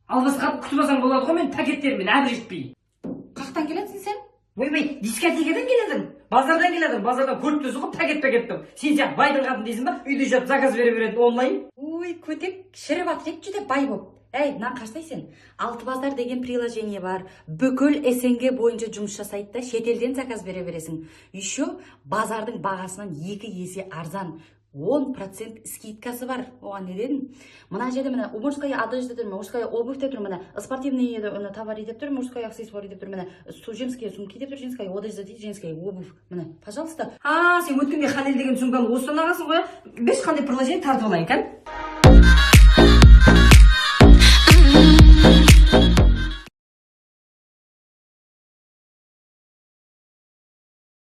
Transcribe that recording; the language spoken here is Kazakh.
Албасқа күтіп болады ғой, мен пакеттермен әбір жетпей. Қақтан келетсің сен? Ойбай, дискотекадан келедім. Базардан келедім. Базардан көріп тұрсың ғой, пакет-пакеттім. Сен сияқты байдың қатын дейсің ба? Үйде жатып заказ бере береді онлайн. Ой, көтек, шіріп атырек жүде бай боп. Әй, нан қаштайсың? Алтыбазар деген приложение бар. Бүкіл СНГ бойынша жұмыс жасайды да, шетелден заказ бере бересің. Еще базардың бағасынан 2 есе арзан. 10% скидкасы бар. Оған не дедің? Мына жерде мына мужская одежда тұр, мужская обувь деп тұр, мына спортивный товар деп тұр, мужская аксессуар деп тұр, мына женские сумки деп тұр, женская одежда дейді, женская обувь. Мына, пожалуйста. Сен өткенде Халел деген сумканы осыдан ағасың ғой. Бес қандай приложение тартып алайын, кән?